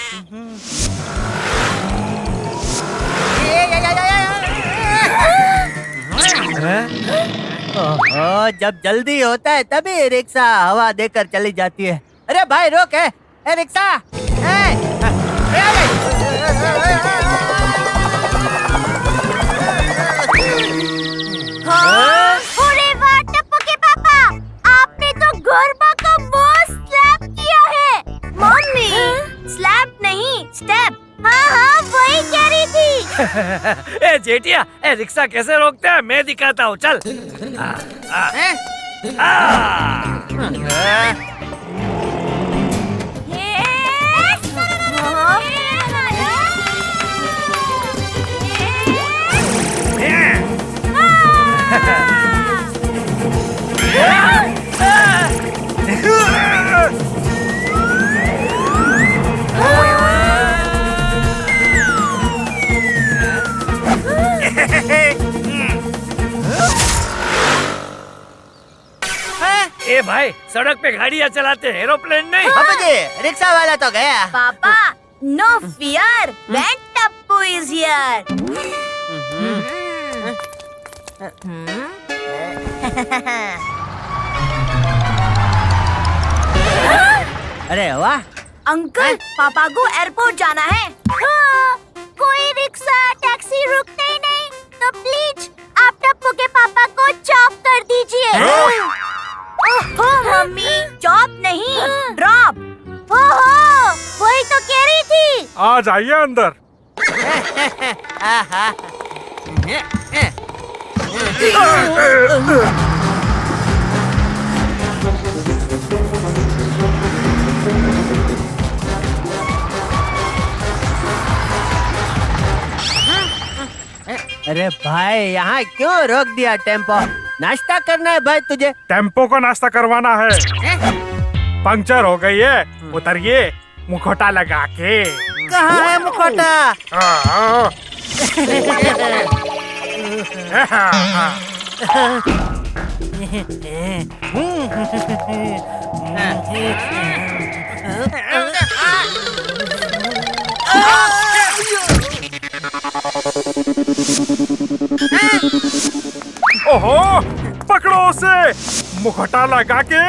ओह, जब जल्दी होता है तभी रिक्शा हवा देकर चली जाती है। अरे भाई रोक है, ए रिक्शा! अरे वाह टप्पू के पापा, आपने तो गरबा का बॉस स्लैप किया है। मम्मी, स्लैप नहीं स्टेप। हाँ वही कह रही थी। ए जेठिया, ए रिक्शा कैसे रोकते हैं मैं दिखाता हूँ, चल। ए भाई, सड़क पे गाड़ियाँ चलाते एरोप्लेन नहीं। अब जी रिक्शा वाला तो गया। पापा, no fear, when Tappu is here. अरे वाह! अंकल, पापा को एयरपोर्ट जाना है। हाँ, कोई रिक्शा टैक्सी रुकते ही नहीं, तो प्लीज आप टप्पू के पापा को चॉप कर दीजिए। ओहो मम्मी, चॉप नहीं ड्रॉप। ओहो, वही तो कह रही थी। आ जाइए अंदर। अरे भाई यहाँ क्यों रोक दिया टेम्पो? नाश्ता करना है भाई तुझे। टेम्पो को नाश्ता करवाना है। पंक्चर हो गई है, उतरिए मुखौटा लगा के। कहाँ है मुखौटा? ओहो, पकड़ो उसे, मुखौटा लगा के।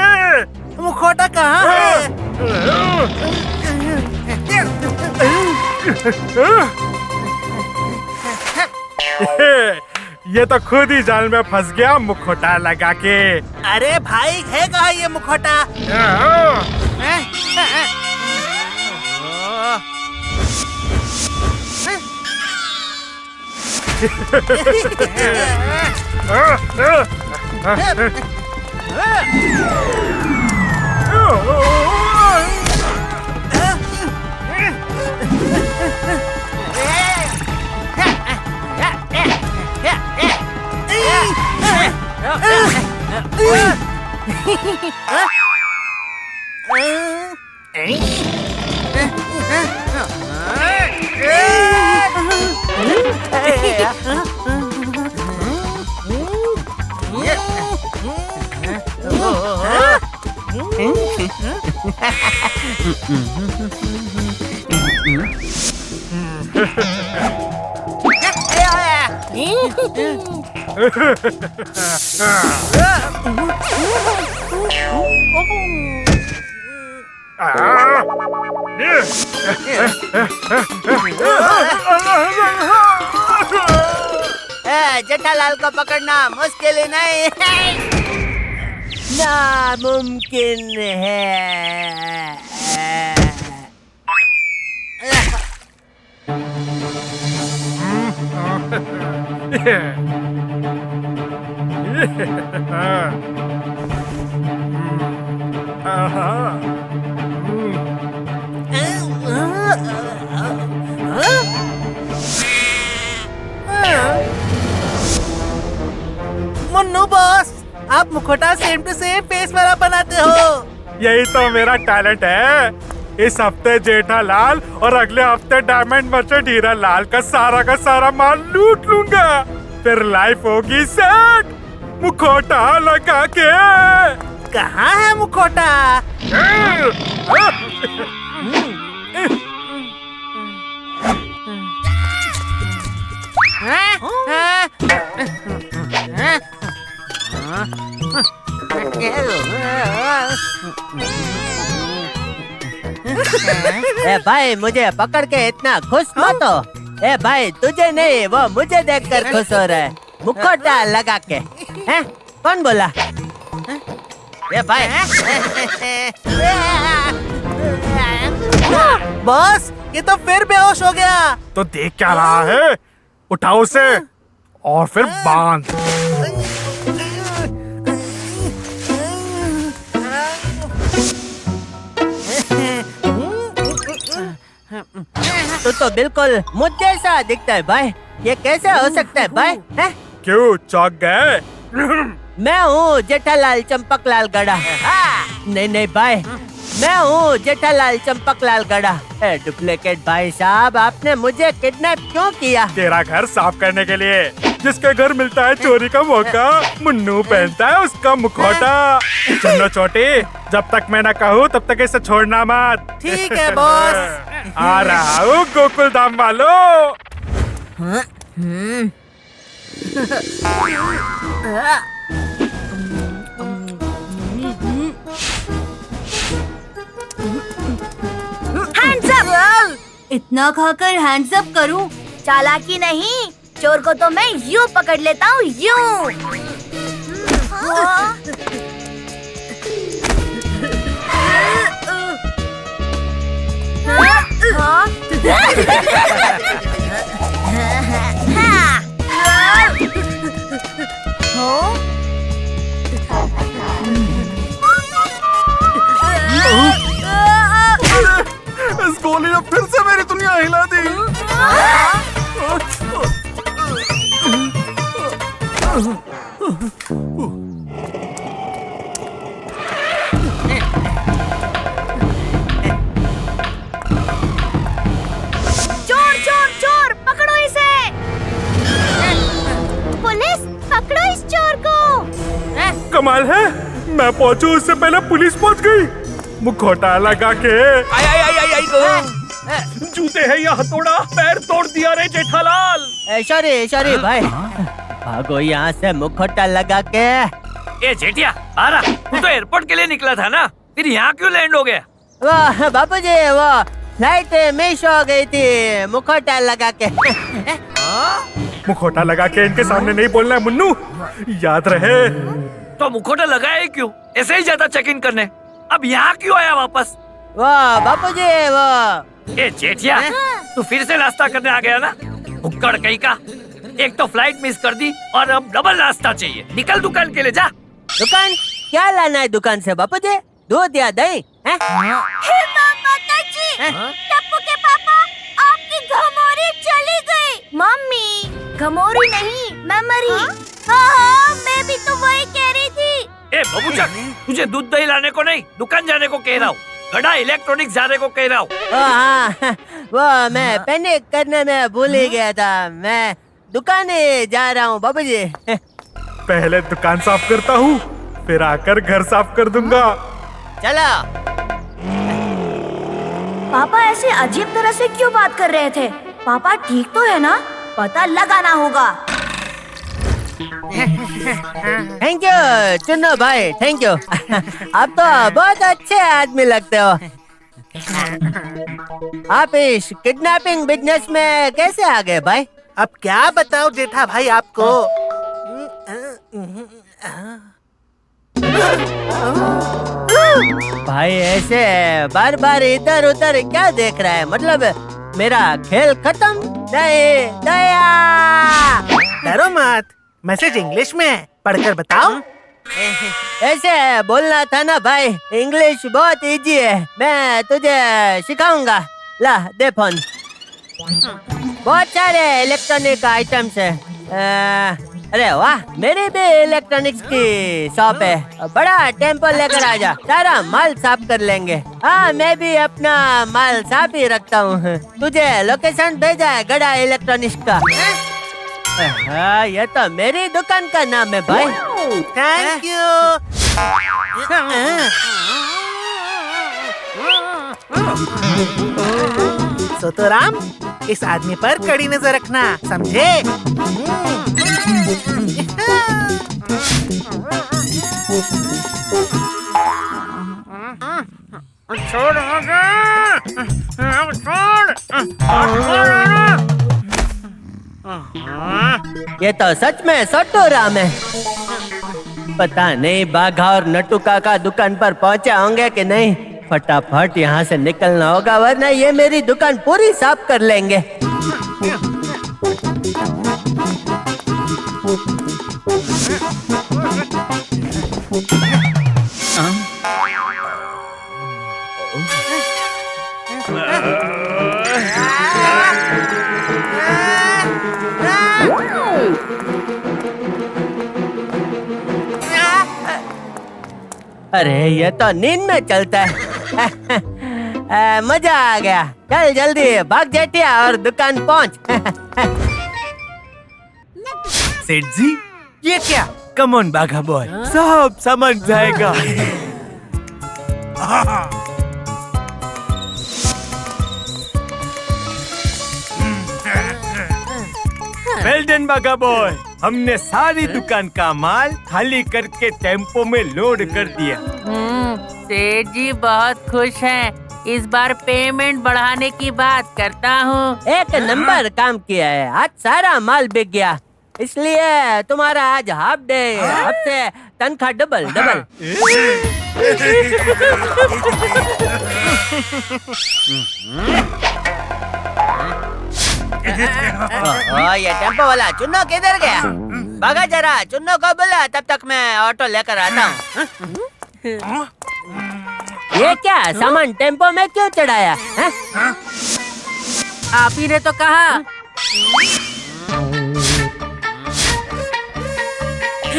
मुखौटा कहाँ है? ये तो खुद ही जाल में फंस गया मुखौटा लगा के। अरे भाई है कहाँ ये मुखौटा? जेठालाल को पकड़ना मुश्किल ही नहीं, नामुमकिन है। मुन्नू बॉस, आप मुखौटा सेम टू सेम फेस वाला बनाते हो। यही तो मेरा टैलेंट है। इस हफ्ते जेठालाल और अगले हफ्ते डायमंड मर्चेंट हीरा लाल का सारा माल लूट लूंगा, फिर लाइफ होगी सेट मुखौटा लगा के। कहाँ है मुखौटा? ए भाई मुझे पकड़ के इतना खुश मत हो। ए भाई तुझे नहीं, वो मुझे देखकर खुश हो रहा है मुखौटा लगा के। हैं? कौन बोला? ए भाई बॉस ये तो फिर बेहोश हो गया। तो देख क्या रहा है, उठाओ उसे और फिर बांध। तू तो बिल्कुल मुझ जैसा दिखता है भाई, ये कैसे हो सकता है भाई? हैं? क्यों चौंक गए? मैं हूँ जेठालाल चंपकलाल गड़ा। नहीं नहीं भाई, मैं हूँ जेठालाल चंपकलाल गड़ा। डुप्लीकेट भाई साहब, आपने मुझे किडनैप क्यों किया? तेरा घर साफ करने के लिए। जिसके घर मिलता है चोरी का मौका, मुन्नू पहनता है उसका मुखौटा। चलो छोटी, जब तक मैं न कहूँ तब तक इसे छोड़ना मत। ठीक है बॉस। आ रहा हूँ गोकुल धाम वालों। Hands up! इतना खाकर हैंड्स अप करूं? चालाकी नहीं, चोर को तो मैं यूं पकड़ लेता हूँ, यूं। इस गोली ने फिर से मेरी दुनिया हिला दी। चोर चोर चोर, पकड़ो इसे! पुलिस, पकड़ो इस चोर को! कमाल है, मैं पहुँचूं उससे पहले पुलिस पहुँच गई। मुखौटा लगा के। जूते है या हथौड़ा, पैर तोड़ दिया रे जेठालाल। सॉरी भाई, भागो यहाँ से मुखौटा लगा के। ए जेठिया, आरा, तू तो एयरपोर्ट के लिए निकला था ना, फिर यहाँ क्यों लैंड हो गया? वाह बापूजी, वो फ्लाइट मिस हो गई थी मुखौटा लगा के। मुखौटा लगा के इनके सामने नहीं बोलना है मुन्नू, याद रहे। तो मुखौटा लगाया ही क्यों? ऐसे ही जाता चेक इन करने। अब यहाँ क्यों आया वापस? वाह बापूजी, वो ए जेठिया, तू फिर से नाश्ता करने आ गया ना? भुक्कड़ कहीं का। एक तो फ्लाइट मिस कर दी और अब डबल नाश्ता चाहिए। निकल दुकान के लिए जा। दुकान? क्या लाना है दुकान से बापूजी? दूध या दही? हैं? टप्पू के पापा, आपकी घमौरी चली गई। मम्मी, घमौरी नहीं, मेमोरी। हाँ, मैं भी तो वही कह रही थी। ए बबूचक, तुझे दूध दही लाने को नहीं, दुकान जाने को कह रहा हूँ। गड़ा इलेक्ट्रॉनिक्स जाने को कह रहा हूँ। हाँ, वो मैं पैनिक करने में भूल ही गया था। मैं दुकाने जा रहा हूँ बाबूजी। पहले दुकान साफ करता हूँ, फिर आकर घर साफ कर दूंगा। चलो। पापा ऐसे अजीब तरह से क्यों बात कर रहे थे? पापा ठीक तो है ना? पता लगाना होगा। थैंक यू चुन्नू भाई, थैंक यू। आप तो बहुत अच्छे आदमी लगते हो। आप इस किडनैपिंग बिजनेस में कैसे आ गए भाई? अब क्या बताऊं जेठा भाई आपको। भाई ऐसे बार बार इधर उधर क्या देख रहा है? मतलब मेरा खेल खत्म? नहीं, दया! डरो मत, मैसेज इंग्लिश में है, पढ़कर बताओ। ऐसे बोलना था ना भाई, इंग्लिश बहुत इजी है, मैं तुझे सिखाऊंगा। ला दे फोन। बहुत सारे इलेक्ट्रॉनिक आइटम्स है। अरे वाह, मेरी भी इलेक्ट्रॉनिक्स की शॉप है। बड़ा टेम्पो लेकर आ जा, सारा माल साफ कर लेंगे। हाँ, मैं भी अपना माल साफ ही रखता हूँ। तुझे लोकेशन भेजा है गड़ा इलेक्ट्रॉनिक्स का। हाँ, ये तो मेरी दुकान का नाम है भाई। Thank you. सोतोराम, इस आदमी पर कड़ी नजर रखना, समझे? छोड़ ये तो सच में सट्टू राम है। पता नहीं बाघा और नट्टू काका दुकान पर पहुंचे होंगे कि नहीं। फटाफट यहाँ से निकलना होगा वरना ये मेरी दुकान पूरी साफ कर लेंगे। अरे ये तो नींद में चलता है। मजा आ गया। चल जल्दी भाग जेठिया और दुकान पहुंच। सेठ जी, ये क्या? कम ऑन बाघा बॉय, सब समझ जाएगा। वेल डन बाघा बॉय, हमने सारी दुकान का माल खाली करके टेम्पो में लोड कर दिया। सेठ जी बहुत खुश हैं। इस बार पेमेंट बढ़ाने की बात करता हूँ। एक नंबर काम किया है। आज सारा माल बिक गया, इसलिए तुम्हारा आज हाफ डे। अब से तनख्वाह डबल डबल। ये टेम्पो वाला चुन्नो किधर गया? भागा जरा, चुन्नो को बुला, तब तक मैं ऑटो लेकर आता हूँ। ये क्या सामान टेम्पो में क्यों चढ़ाया है? आप ही ने तो कहा।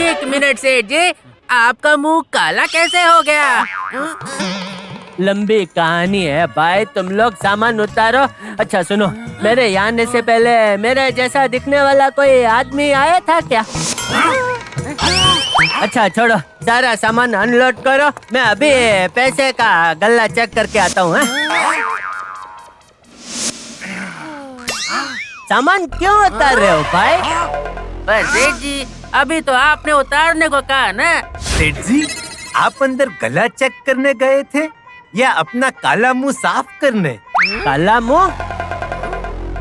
एक मिनट सेठ जी, आपका मुंह काला कैसे हो गया? लंबी कहानी है भाई, तुम लोग सामान उतारो। अच्छा सुनो, मेरे यहाँ आने से पहले मेरे जैसा दिखने वाला कोई आदमी आया था क्या? अच्छा छोड़ो, सारा सामान अनलोड करो। मैं अभी पैसे का गल्ला चेक करके आता हूँ। सामान क्यों उतार रहे हो भाई? बस सेठ जी, अभी तो आपने उतारने को कहा ना। सेठ जी, आप अंदर गला चेक करने गए थे या अपना काला मुंह साफ करने? काला मुंह?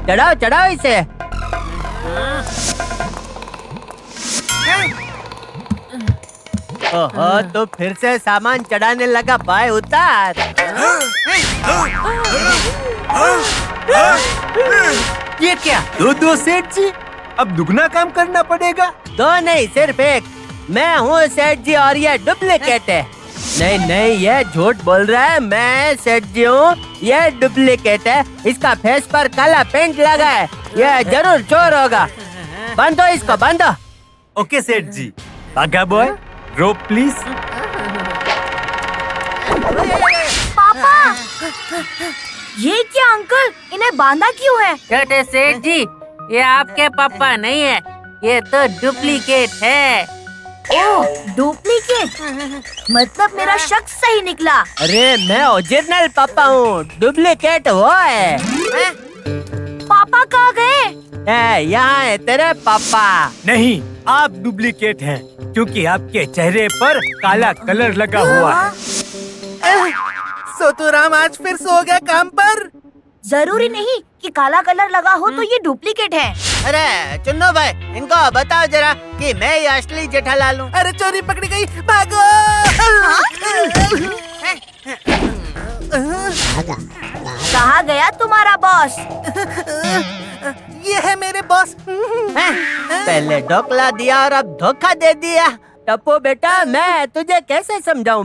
चढ़ाओ चढ़ाओ इसे। ओहो, तो फिर से सामान चढ़ाने लगा भाई, उतार। ये क्या? दो सेठ जी, अब दुगना काम करना पड़ेगा। दो नहीं, सिर्फ एक। मैं हूँ सेठ जी और ये डुप्लीकेट है। नहीं, ये झूठ बोल रहा है। मैं सेठ जी हूँ, ये डुप्लीकेट है। इसका फेस पर काला पेंट लगा है, ये जरूर चोर होगा। बांधो इसको, बांधो। ओके सेठ जी। बाघा बॉय, रोप प्लीज। पापा, ये क्या अंकल, इन्हें बांधा क्यों है? छोटे सेठ जी, ये आपके पापा नहीं है, ये तो डुप्लीकेट है। ओह, डुप्लीकेट? मतलब मेरा शक सही निकला। अरे मैं ओरिजिनल पापा हूँ, डुप्लीकेट वो है। पापा कहाँ गए? यहाँ है तेरे पापा। नहीं, आप डुप्लीकेट हैं क्योंकि आपके चेहरे पर काला कलर लगा हुआ है। सोतुराम आज फिर सो गया काम पर। जरूरी नहीं कि काला कलर लगा हो तो ये डुप्लीकेट है। अरे चुन्नो भाई, इनको बताओ जरा कि मैं ये असली जेठालाल हूँ। अरे चोरी पकड़ी गई, भागो। कहाँ गया तुम्हारा बॉस? ये है मेरे बॉस। पहले ढोकला दिया और अब धोखा दे दिया। टप्पू बेटा, मैं तुझे कैसे समझाऊं?